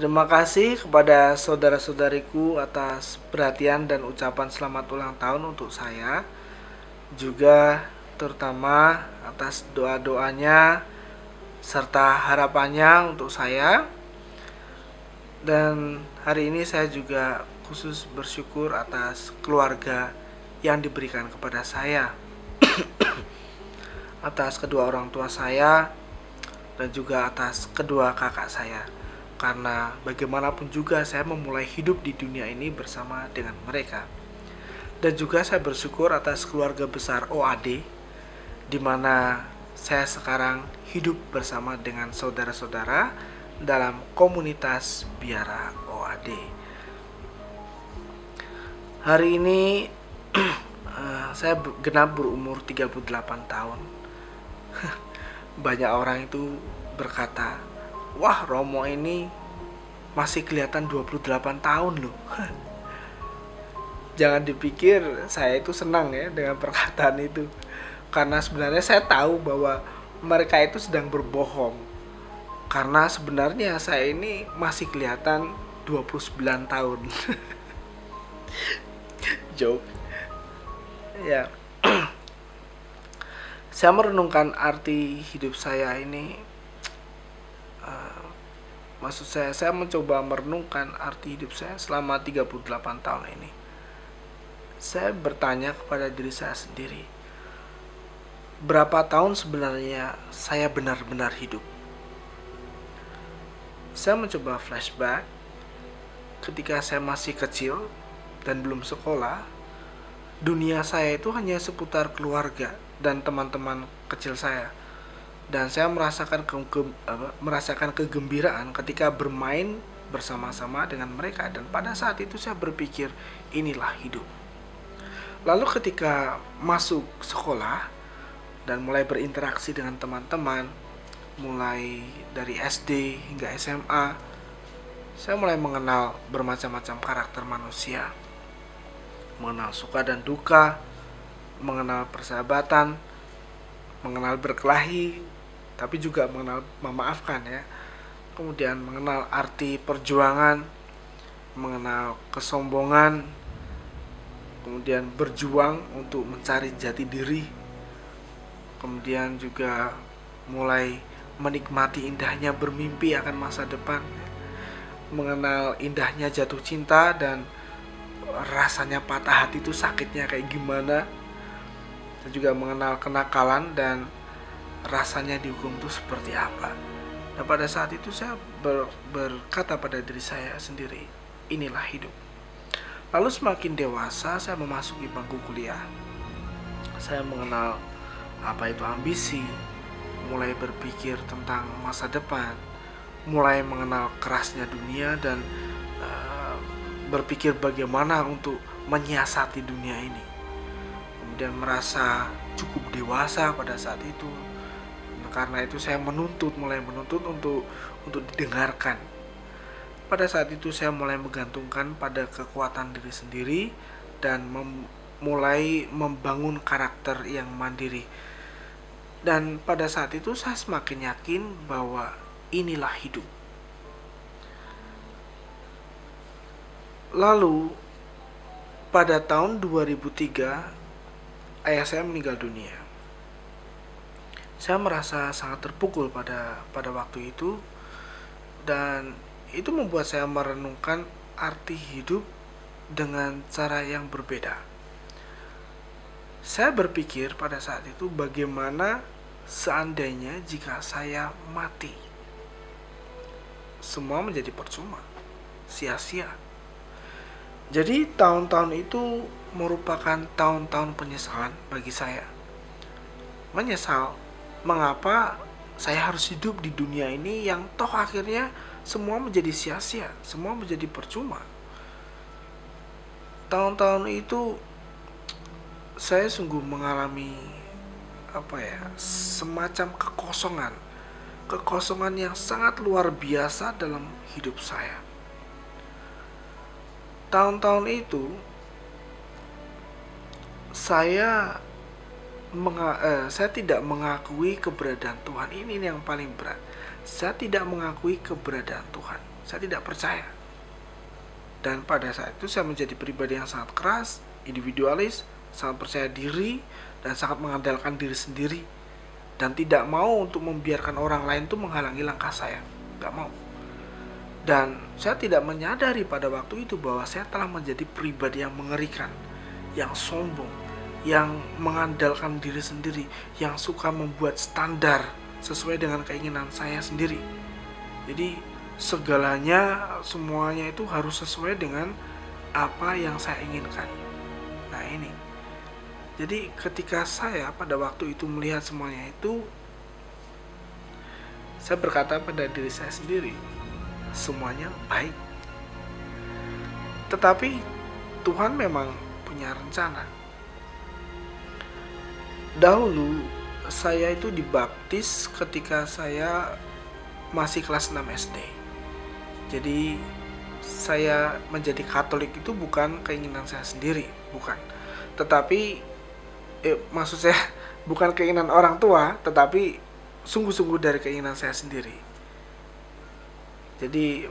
Terima kasih kepada saudara-saudariku atas perhatian dan ucapan selamat ulang tahun untuk saya. Juga terutama atas doa-doanya serta harapannya untuk saya. Dan hari ini saya juga khusus bersyukur atas keluarga yang diberikan kepada saya. Atas kedua orang tua saya dan juga atas kedua kakak saya. Karena bagaimanapun juga saya memulai hidup di dunia ini bersama dengan mereka. Dan juga saya bersyukur atas keluarga besar OAD, di mana saya sekarang hidup bersama dengan saudara-saudara dalam komunitas Biara OAD. Hari ini saya genap berumur 38 tahun. Banyak orang itu berkata, "Wah, Romo ini masih kelihatan 28 tahun loh." Jangan dipikir saya itu senang ya dengan perkataan itu. Karena sebenarnya saya tahu bahwa mereka itu sedang berbohong. Karena sebenarnya saya ini masih kelihatan 29 tahun. Joke. Ya. Saya merenungkan arti hidup saya ini. Maksud saya mencoba merenungkan arti hidup saya selama 38 tahun ini. Saya bertanya kepada diri saya sendiri, berapa tahun sebenarnya saya benar-benar hidup? Saya mencoba flashback ketika saya masih kecil dan belum sekolah. Dunia saya itu hanya seputar keluarga dan teman-teman kecil saya. Dan saya merasakan kegembiraan ketika bermain bersama-sama dengan mereka. Dan pada saat itu saya berpikir, inilah hidup. Lalu ketika masuk sekolah dan mulai berinteraksi dengan teman-teman, mulai dari SD hingga SMA, saya mulai mengenal bermacam-macam karakter manusia, mengenal suka dan duka, mengenal persahabatan, mengenal berkelahi, tapi juga mengenal memaafkan ya. Kemudian mengenal arti perjuangan, mengenal kesombongan, kemudian berjuang untuk mencari jati diri. Kemudian juga mulai menikmati indahnya bermimpi akan masa depan, mengenal indahnya jatuh cinta dan rasanya patah hati itu sakitnya kayak gimana. Saya juga mengenal kenakalan dan rasanya dihukum itu seperti apa. Dan pada saat itu saya berkata pada diri saya sendiri, inilah hidup. Lalu semakin dewasa saya memasuki bangku kuliah. Saya mengenal apa itu ambisi, mulai berpikir tentang masa depan, mulai mengenal kerasnya dunia dan berpikir bagaimana untuk menyiasati dunia ini. Kemudian merasa cukup dewasa pada saat itu. Karena itu saya mulai menuntut untuk didengarkan. Pada saat itu saya mulai menggantungkan pada kekuatan diri sendiri dan mulai membangun karakter yang mandiri. Dan pada saat itu saya semakin yakin bahwa inilah hidup. Lalu pada tahun 2003 ayah saya meninggal dunia. Saya merasa sangat terpukul pada waktu itu, dan itu membuat saya merenungkan arti hidup dengan cara yang berbeda. Saya berpikir pada saat itu, bagaimana seandainya jika saya mati? Semua menjadi percuma, sia-sia. Jadi tahun-tahun itu merupakan tahun-tahun penyesalan bagi saya. Menyesal mengapa saya harus hidup di dunia ini yang toh akhirnya semua menjadi sia-sia, semua menjadi percuma. Tahun-tahun itu saya sungguh mengalami semacam kekosongan yang sangat luar biasa dalam hidup saya. Tahun-tahun itu saya tidak mengakui keberadaan Tuhan. Ini yang paling berat. saya tidak mengakui keberadaan Tuhan. Saya tidak percaya. Dan pada saat itu saya menjadi pribadi yang sangat keras, individualis, sangat percaya diri, dan sangat mengandalkan diri sendiri. Dan tidak mau untuk membiarkan orang lain itu menghalangi langkah saya. Tidak mau. Dan saya tidak menyadari pada waktu itu bahwa saya telah menjadi pribadi yang mengerikan, yang sombong, yang mengandalkan diri sendiri, yang suka membuat standar sesuai dengan keinginan saya sendiri. Jadi segalanya, semuanya itu harus sesuai dengan apa yang saya inginkan. Nah ini, jadi ketika saya pada waktu itu melihat semuanya itu, saya berkata pada diri saya sendiri, semuanya baik. Tetapi Tuhan memang punya rencana. Dahulu saya itu dibaptis ketika saya masih kelas 6 SD. Jadi saya menjadi Katolik itu bukan keinginan saya sendiri, bukan. Tetapi maksud saya bukan keinginan orang tua, tetapi sungguh-sungguh dari keinginan saya sendiri. Jadi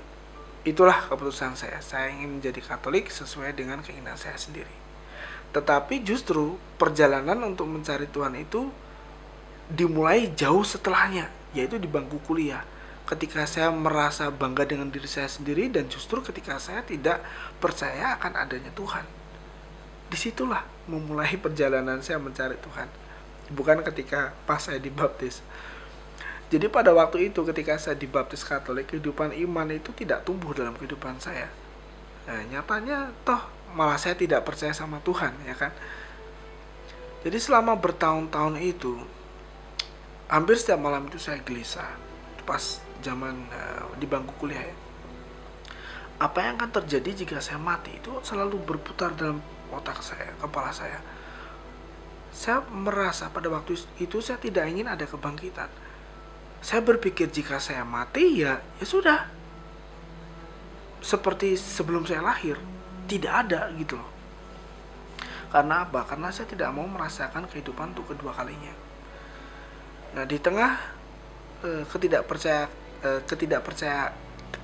itulah keputusan saya. Saya ingin menjadi Katolik sesuai dengan keinginan saya sendiri. Tetapi justru perjalanan untuk mencari Tuhan itu dimulai jauh setelahnya, yaitu di bangku kuliah. Ketika saya merasa bangga dengan diri saya sendiri, dan justru ketika saya tidak percaya akan adanya Tuhan. Disitulah memulai perjalanan saya mencari Tuhan. Bukan ketika pas saya dibaptis. Jadi pada waktu itu ketika saya dibaptis Katolik, kehidupan iman itu tidak tumbuh dalam kehidupan saya. Nah, nyatanya toh malah saya tidak percaya sama Tuhan, ya kan? Jadi selama bertahun-tahun itu, hampir setiap malam itu saya gelisah. Pas zaman di bangku kuliah ya. Apa yang akan terjadi jika saya mati itu selalu berputar dalam otak saya, kepala saya. Saya merasa pada waktu itu saya tidak ingin ada kebangkitan. Saya berpikir jika saya mati ya sudah. Seperti sebelum saya lahir, tidak ada gitu loh. Karena apa? Karena saya tidak mau merasakan kehidupan untuk kedua kalinya. Nah, di tengah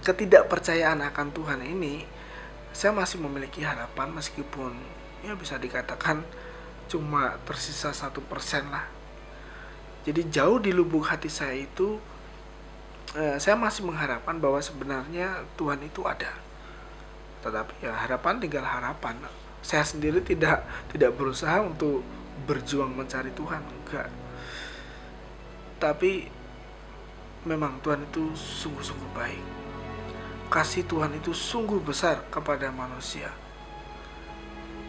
ketidakpercayaan akan Tuhan ini, saya masih memiliki harapan meskipun ya bisa dikatakan cuma tersisa 1% lah. Jadi jauh di lubuk hati saya itu, saya masih mengharapkan bahwa sebenarnya Tuhan itu ada. Tetapi ya harapan tinggal harapan. Saya sendiri tidak berusaha untuk berjuang mencari Tuhan, enggak. Tapi memang Tuhan itu sungguh-sungguh baik. Kasih Tuhan itu sungguh besar kepada manusia.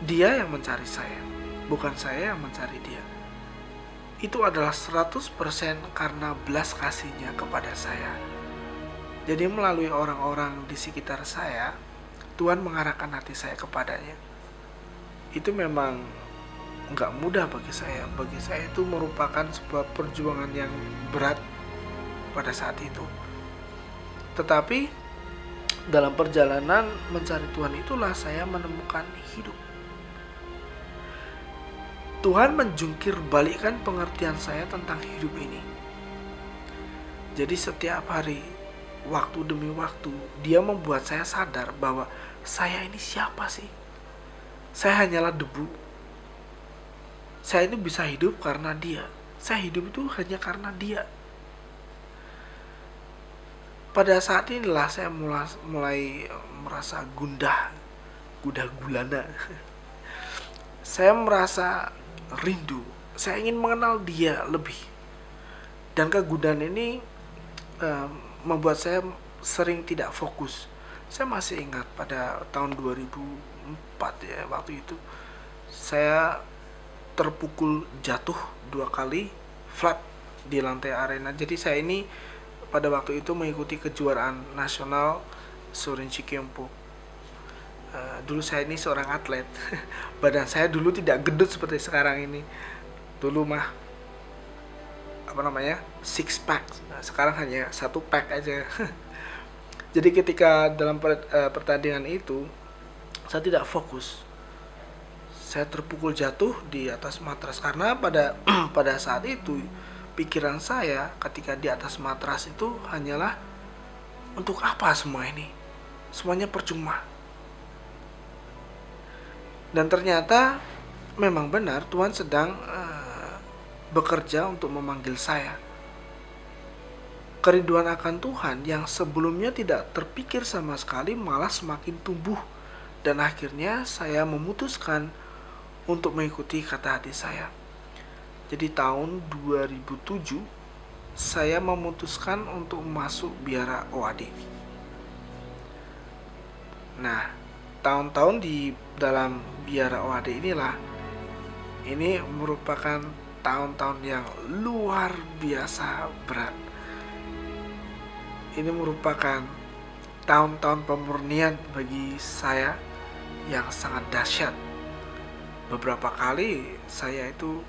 Dia yang mencari saya, bukan saya yang mencari dia. Itu adalah 100% karena belas kasihnya kepada saya. Jadi melalui orang-orang di sekitar saya, Tuhan mengarahkan hati saya kepadanya. Itu memang nggak mudah bagi saya. Bagi saya itu merupakan sebuah perjuangan yang berat pada saat itu. Tetapi dalam perjalanan mencari Tuhan itulah saya menemukan hidup. Tuhan menjungkir balikkan pengertian saya tentang hidup ini. Jadi setiap hari, waktu demi waktu, dia membuat saya sadar bahwa saya ini siapa sih? Saya hanyalah debu. Saya itu bisa hidup karena dia. Saya hidup itu hanya karena dia. Pada saat inilah saya mulai merasa gundah gulana. Saya merasa rindu. Saya ingin mengenal dia lebih. Dan kegundahan ini membuat saya sering tidak fokus. Saya masih ingat pada tahun 2004 ya, waktu itu saya terpukul jatuh 2 kali flat di lantai arena. Jadi saya ini pada waktu itu mengikuti kejuaraan nasional Sorinchi Kempo. Dulu saya ini seorang atlet. Badan saya dulu tidak gendut seperti sekarang ini. Dulu mah six pack. Nah, sekarang hanya 1 pack aja. Jadi ketika dalam pertandingan itu saya tidak fokus. Saya terpukul jatuh di atas matras karena pada saat itu pikiran saya ketika di atas matras itu hanyalah, untuk apa semua ini? Semuanya percuma. Dan ternyata memang benar Tuhan sedang bekerja untuk memanggil saya. Kerinduan akan Tuhan yang sebelumnya tidak terpikir sama sekali malah semakin tumbuh, dan akhirnya saya memutuskan untuk mengikuti kata hati saya. Jadi tahun 2007 saya memutuskan untuk masuk biara OAD. Nah, tahun-tahun di dalam biara OAD inilah, ini merupakan tahun-tahun yang luar biasa berat. Ini merupakan tahun-tahun pemurnian bagi saya yang sangat dahsyat. Beberapa kali saya itu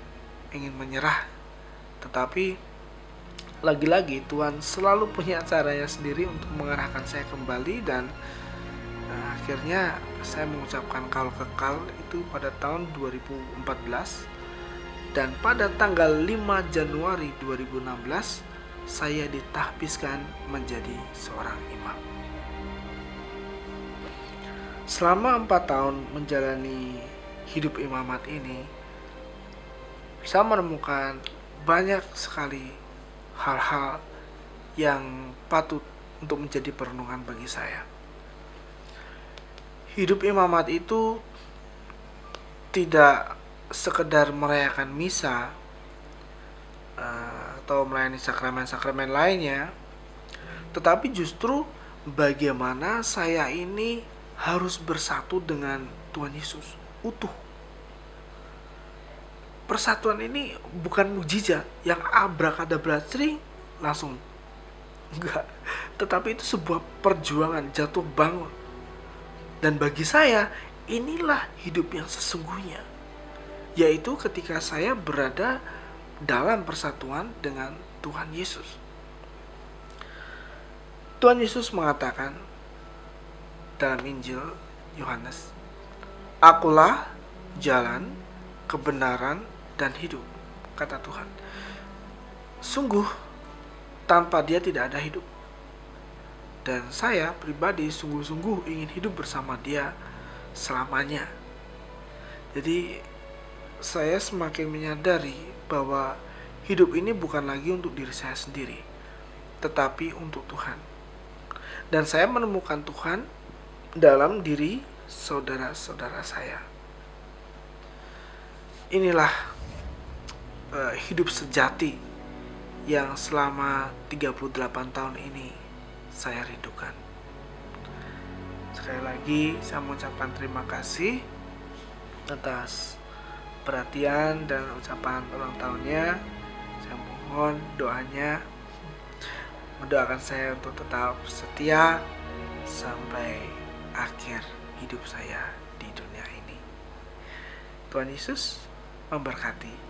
ingin menyerah, tetapi lagi-lagi Tuhan selalu punya caranya sendiri untuk mengarahkan saya kembali, dan akhirnya saya mengucapkan kalau kekal itu pada tahun 2014, dan pada tanggal 5 Januari 2016 saya ditahbiskan menjadi seorang imam. Selama 4 tahun menjalani hidup imamat ini, saya menemukan banyak sekali hal-hal yang patut untuk menjadi perenungan bagi saya. Hidup imamat itu tidak sekedar merayakan misa atau melayani sakramen-sakramen lainnya, tetapi justru bagaimana saya ini harus bersatu dengan Tuhan Yesus utuh. Persatuan ini bukan mukjizat yang abrakadabra langsung, enggak, tetapi itu sebuah perjuangan jatuh bangun. Dan bagi saya inilah hidup yang sesungguhnya, yaitu ketika saya berada dalam persatuan dengan Tuhan Yesus. Tuhan Yesus mengatakan dalam Injil Yohanes, "Akulah jalan, kebenaran, dan hidup," kata Tuhan. Sungguh, tanpa Dia tidak ada hidup. Dan saya pribadi sungguh-sungguh ingin hidup bersama Dia selamanya. Jadi saya semakin menyadari bahwa hidup ini bukan lagi untuk diri saya sendiri, tetapi untuk Tuhan. Dan saya menemukan Tuhan dalam diri saudara-saudara saya. Inilah hidup sejati yang selama 38 tahun ini saya rindukan. Sekali lagi saya mengucapkan terima kasih atas perhatian dan ucapan ulang tahunnya. Saya mohon doanya, mendoakan saya untuk tetap setia sampai akhir hidup saya di dunia ini. Tuhan Yesus memberkati.